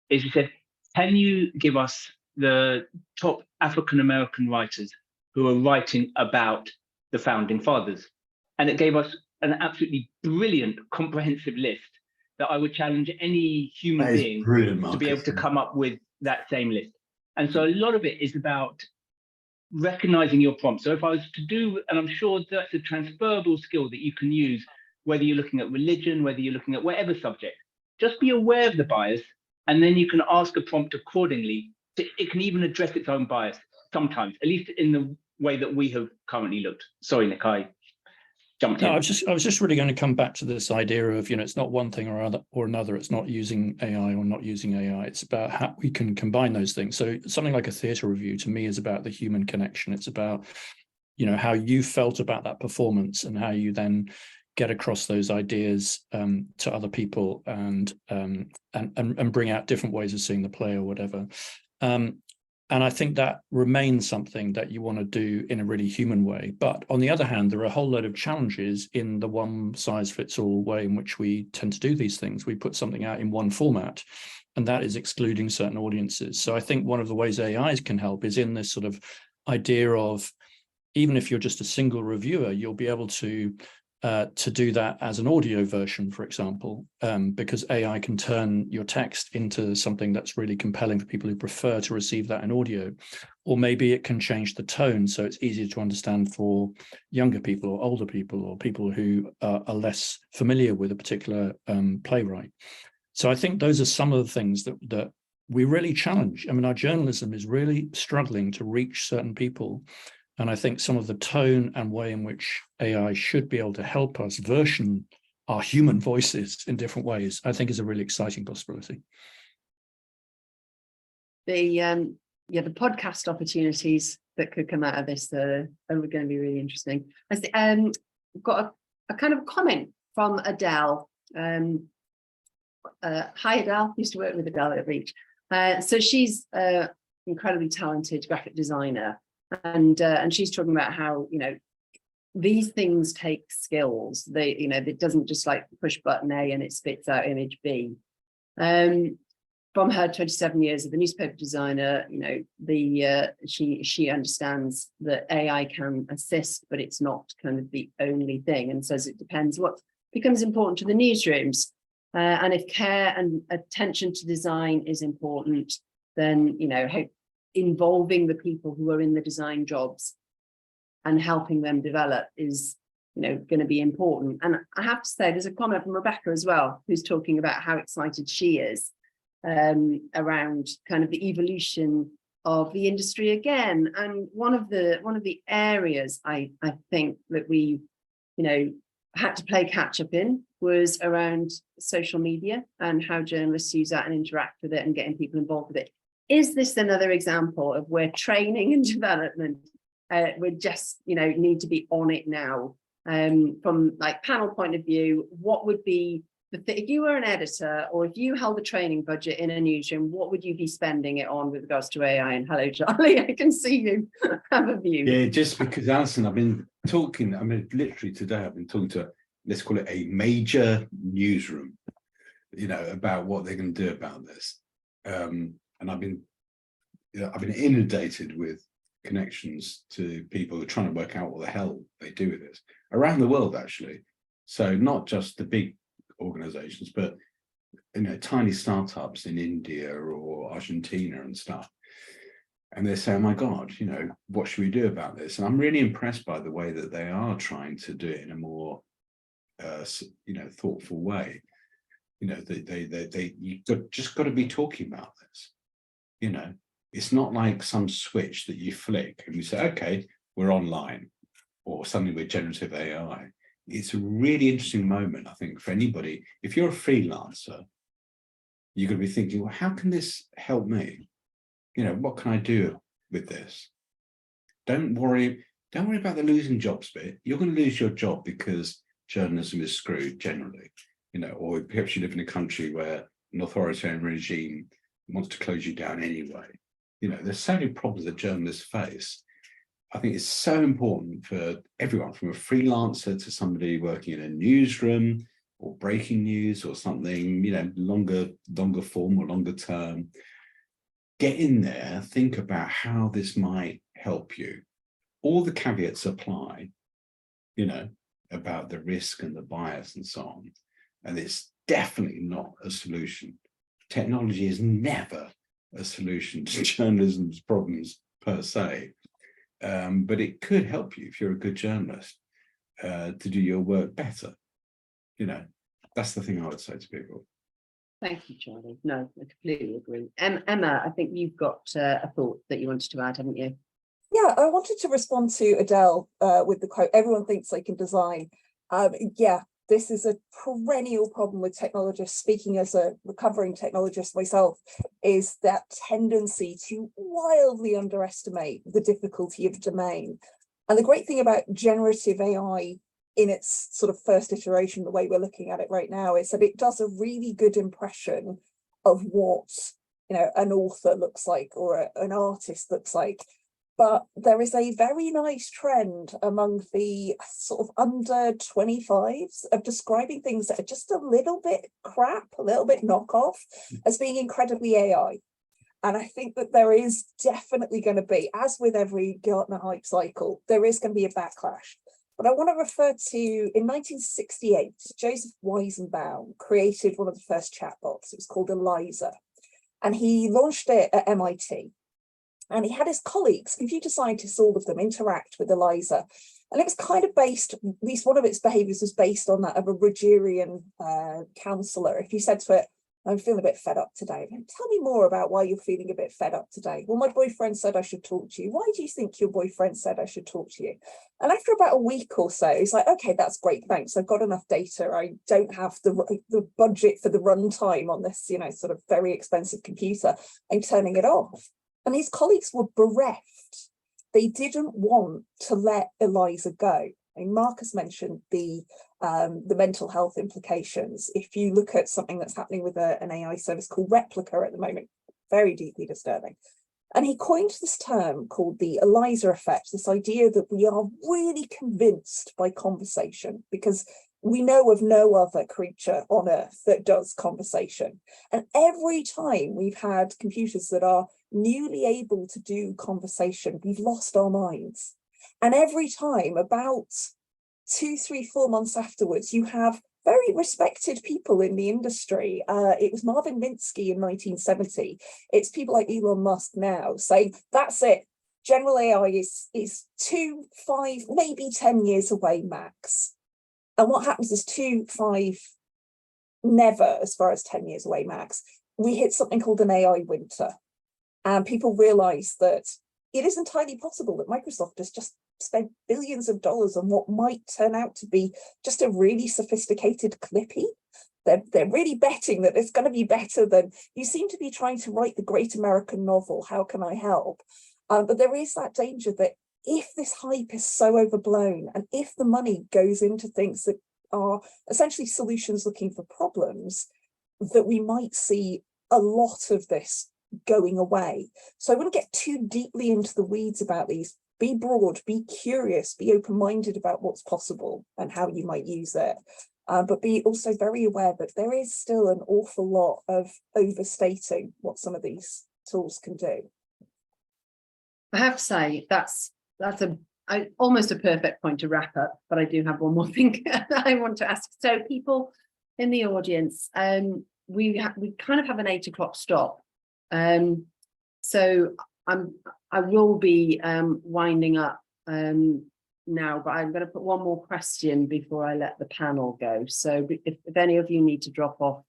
is, we said, can you give us the top African-American writers who are writing about the founding fathers? And it gave us an absolutely brilliant, comprehensive list that I would challenge any human being to be able to come up with that same list. And so a lot of it is about recognizing your prompt. So if I was to do, and I'm sure that's a transferable skill that you can use, whether you're looking at religion, whether you're looking at whatever subject, just be aware of the bias, and then you can ask a prompt accordingly. It can even address its own bias sometimes, at least in the way that we have currently looked. Sorry, Nick, I jumped in. I was just really going to come back to this idea of, you know, it's not one thing or another. It's not using AI or not using AI. It's about how we can combine those things. So something like a theatre review to me is about the human connection. It's about, you know, how you felt about that performance and how you then get across those ideas to other people and bring out different ways of seeing the play or whatever. And I think that remains something that you want to do in a really human way. But on the other hand, there are a whole load of challenges in the one size fits all way in which we tend to do these things. We put something out in one format, and that is excluding certain audiences. So I think one of the ways AIs can help is in this sort of idea of, even if you're just a single reviewer, you'll be able to do that as an audio version, for example, because AI can turn your text into something that's really compelling for people who prefer to receive that in audio. Or maybe it can change the tone so it's easier to understand for younger people or older people or people who are less familiar with a particular playwright. So I think those are some of the things that we really challenge. I mean, our journalism is really struggling to reach certain people. And I think some of the tone and way in which AI should be able to help us version our human voices in different ways, I think is a really exciting possibility. The podcast opportunities that could come out of this are going to be really interesting. I've got a kind of comment from Adele. Hi, Adele. Used to work with Adele at Reach. So she's an incredibly talented graphic designer. And she's talking about how, you know, these things take skills. They, you know, it doesn't just like push button A and it spits out image B. From her 27 years as a newspaper designer, you know, she understands that AI can assist, but it's not kind of the only thing, and says it depends what becomes important to the newsrooms. And if care and attention to design is important, then, you know, involving the people who are in the design jobs and helping them develop is, you know, going to be important. And I have to say, there's a comment from Rebecca as well, who's talking about how excited she is around kind of the evolution of the industry again. And one of the areas I think that we, you know, had to play catch up in was around social media and how journalists use that and interact with it and getting people involved with it. Is this another example of where training and development, we just, you know, need to be on it now? From like panel point of view, what would be if you were an editor or if you held a training budget in a newsroom, what would you be spending it on with regards to AI? And hello, Charlie, I can see you have a view. Yeah, just because, Alison, I've been talking, I mean, literally today, I've been talking to, let's call it a major newsroom, you know, about what they're going to do about this. And I've been inundated with connections to people who are trying to work out what the hell they do with this around the world, actually. So not just the big organizations, but tiny startups in India or Argentina and stuff. And they say, oh my God, what should we do about this? And I'm really impressed by the way that they are trying to do it in a more, thoughtful way. You've just got to be talking about this. It's not like some switch that you flick and you say, okay, we're online, or suddenly we're generative AI. It's a really interesting moment, I think, for anybody. If you're a freelancer, you're going to be thinking, well, how can this help me? What can I do with this? Don't worry about the losing jobs bit. You're going to lose your job because journalism is screwed generally, or perhaps you live in a country where an authoritarian regime wants to close you down anyway. There's so many problems that journalists face. I think it's so important for everyone, from a freelancer to somebody working in a newsroom or breaking news or something, longer form or longer term. Get in there, think about how this might help you. All the caveats apply, about the risk and the bias and so on. And it's definitely not a solution. Technology is never a solution to journalism's problems per se. But it could help you, if you're a good journalist, to do your work better. That's the thing I would say to people. Thank you, Charlie. No, I completely agree. Emma, I think you've got a thought that you wanted to add, haven't you? Yeah, I wanted to respond to Adele with the quote, everyone thinks they can design. Yeah, this is a perennial problem with technologists. Speaking as a recovering technologist myself, is that tendency to wildly underestimate the difficulty of domain. And the great thing about generative AI in its sort of first iteration, the way we're looking at it right now, is that it does a really good impression of what an author looks like or an artist looks like. But there is a very nice trend among the sort of under 25s of describing things that are just a little bit crap, a little bit knockoff, as being incredibly AI. And I think that there is definitely going to be, as with every Gartner hype cycle, there is going to be a backlash. But I want to refer to, in 1968, Joseph Weizenbaum created one of the first chatbots. It was called Eliza. And he launched it at MIT. And he had his colleagues, computer scientists, all of them, interact with Eliza. And it was kind of based, at least one of its behaviors was based on that of a Rogerian counselor. If you said to it, I'm feeling a bit fed up today. Tell me more about why you're feeling a bit fed up today. Well, my boyfriend said I should talk to you. Why do you think your boyfriend said I should talk to you? And after about a week or so, he's like, okay, that's great, thanks. I've got enough data. I don't have the budget for the runtime on this, sort of very expensive computer. I'm turning it off. And his colleagues were bereft. They didn't want to let Eliza go. And Marcus mentioned the mental health implications. If you look at something that's happening with an AI service called Replica at the moment, very deeply disturbing. And he coined this term called the Eliza effect, this idea that we are really convinced by conversation because we know of no other creature on Earth that does conversation. And every time we've had computers that are newly able to do conversation, we've lost our minds. And every time, about 2, 3, 4 months afterwards, you have very respected people in the industry. It was Marvin Minsky in 1970. It's people like Elon Musk now saying, that's it. General AI is 2, 5, maybe 10 years away max. And what happens is 2, 5, never as far as 10 years away max. We hit something called an AI winter. And people realize that it is entirely possible that Microsoft has just spent billions of dollars on what might turn out to be just a really sophisticated Clippy. They're really betting that it's going to be better than, you seem to be trying to write the great American novel, how can I help? But there is that danger that if this hype is so overblown and if the money goes into things that are essentially solutions looking for problems, that we might see a lot of this going away. So I wouldn't get too deeply into the weeds about these. Be broad, be curious, be open-minded about what's possible and how you might use it. But be also very aware that there is still an awful lot of overstating what some of these tools can do. I have to say that's an almost a perfect point to wrap up, but I do have one more thing I want to ask. So people in the audience, we kind of have an 8 o'clock stop. So I will be winding up now, but I'm going to put one more question before I let the panel go. So if any of you need to drop off,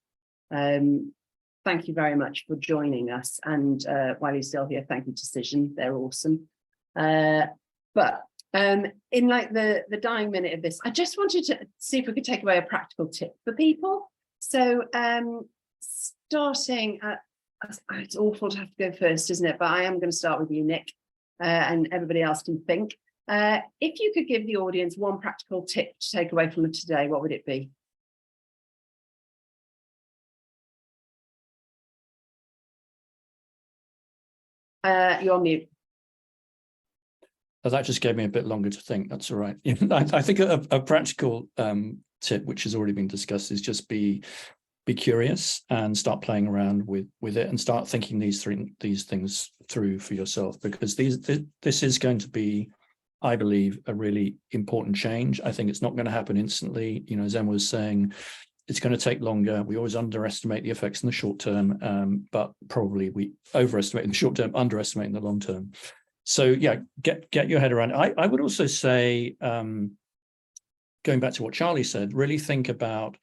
thank you very much for joining us. And while you're still here, thank you to Cision, they're awesome. But in like the dying minute of this, I just wanted to see if we could take away a practical tip for people. So starting at, it's awful to have to go first, isn't it? But I am going to start with you, Nick, and everybody else can think. If you could give the audience one practical tip to take away from today, what would it be? You're on mute. Oh, that just gave me a bit longer to think. That's all right. I think a practical tip, which has already been discussed, is just be curious and start playing around with it and start thinking these things through for yourself, because this is going to be, I believe, a really important change. I think it's not going to happen instantly. You know, as Emma was saying, it's going to take longer. We always underestimate the effects in the short term, but probably we overestimate in the short term, underestimate in the long term. So yeah, get your head around it. I would also say, going back to what Charlie said, really think about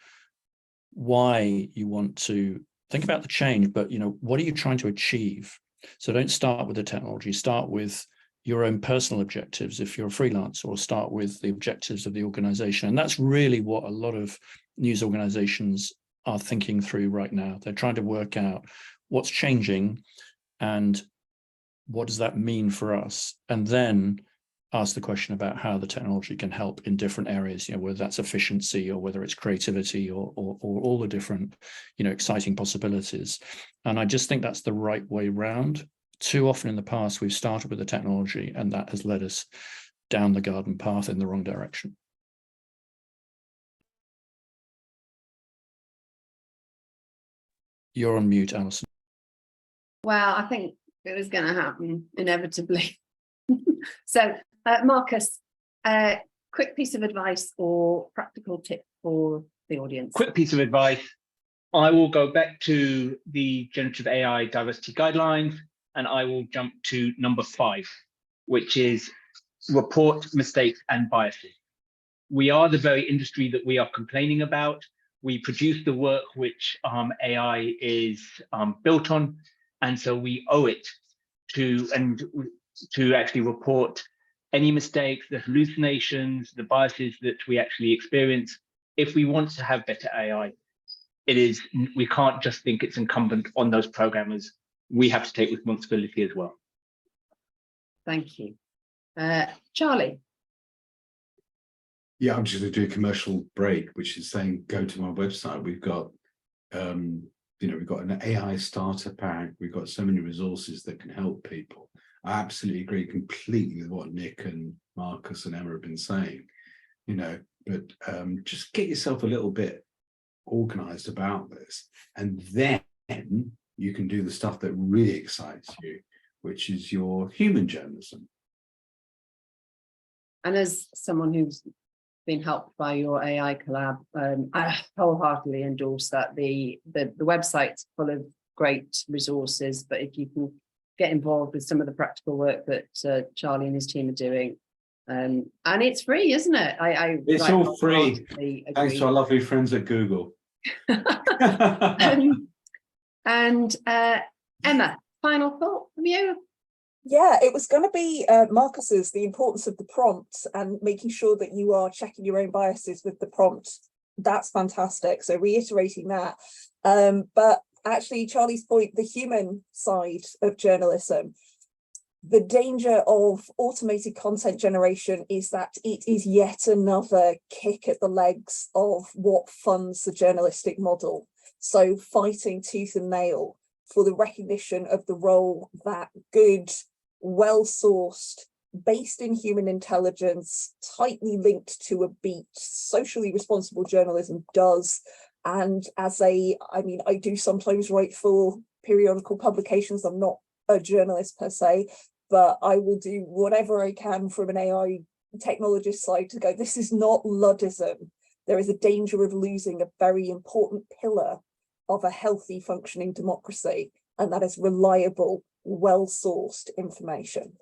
why you want to think about the change, but you know, what are you trying to achieve? So don't start with the technology, start with your own personal objectives if you're a freelancer, or start with the objectives of the organization. And that's really what a lot of news organizations are thinking through right now. They're trying to work out what's changing and what does that mean for us, and then ask the question about how the technology can help in different areas, you know, whether that's efficiency or whether it's creativity or all the different, you know, exciting possibilities. And I just think that's the right way round. Too often in the past, we've started with the technology and that has led us down the garden path in the wrong direction. You're on mute, Alison. Well, I think it was going to happen inevitably. So, Marcus, quick piece of advice or practical tip for the audience. Quick piece of advice. I will go back to the generative AI diversity guidelines, and I will jump to number 5, which is report mistakes and biases. We are the very industry that we are complaining about. We produce the work which AI is built on, and so we owe it to actually report any mistakes, the hallucinations, the biases that we actually experience. If we want to have better AI, we can't just think it's incumbent on those programmers. We have to take responsibility as well. Thank you. Charlie. Yeah, I'm just going to do a commercial break, which is saying, go to my website. We've got, we've got an AI starter pack. We've got so many resources that can help people. I absolutely agree completely with what Nick and Marcus and Emma have been saying, but just get yourself a little bit organized about this, and then you can do the stuff that really excites you, which is your human journalism. And as someone who's been helped by your AI collab, I wholeheartedly endorse that. The website's full of great resources, but if you can get involved with some of the practical work that Charlie and his team are doing, and it's free, isn't it? It's all free. Thanks to our lovely friends at Google. And Emma, final thought from you? Yeah, it was going to be Marcus's, the importance of the prompt and making sure that you are checking your own biases with the prompt. That's fantastic. So reiterating that. But actually, Charlie's point, the human side of journalism, the danger of automated content generation is that it is yet another kick at the legs of what funds the journalistic model. So fighting tooth and nail for the recognition of the role that good, well-sourced, based in human intelligence, tightly linked to a beat, socially responsible journalism does. And I do sometimes write for periodical publications. I'm not a journalist per se, but I will do whatever I can from an AI technologist side to go, this is not Luddism. There is a danger of losing a very important pillar of a healthy functioning democracy, and that is reliable, well-sourced information.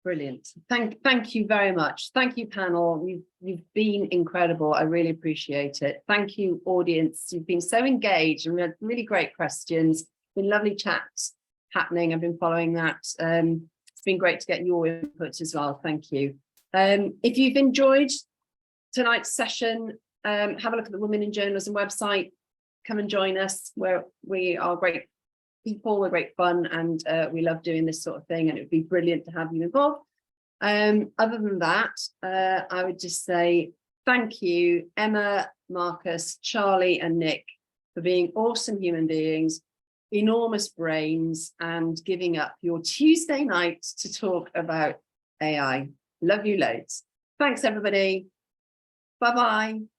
Brilliant. Thank you very much. Thank you, panel. You've been incredible. I really appreciate it. Thank you, audience. You've been so engaged and we had really great questions. Been lovely chats happening. I've been following that. It's been great to get your input as well. Thank you. If you've enjoyed tonight's session, have a look at the Women in Journalism website. Come and join us. We are great people, we're great fun, and we love doing this sort of thing, and it would be brilliant to have you involved. Other than that, I would just say thank you, Emma, Marcus, Charlie and Nick, for being awesome human beings, enormous brains, and giving up your Tuesday night to talk about AI. Love you loads. Thanks, everybody. Bye-bye.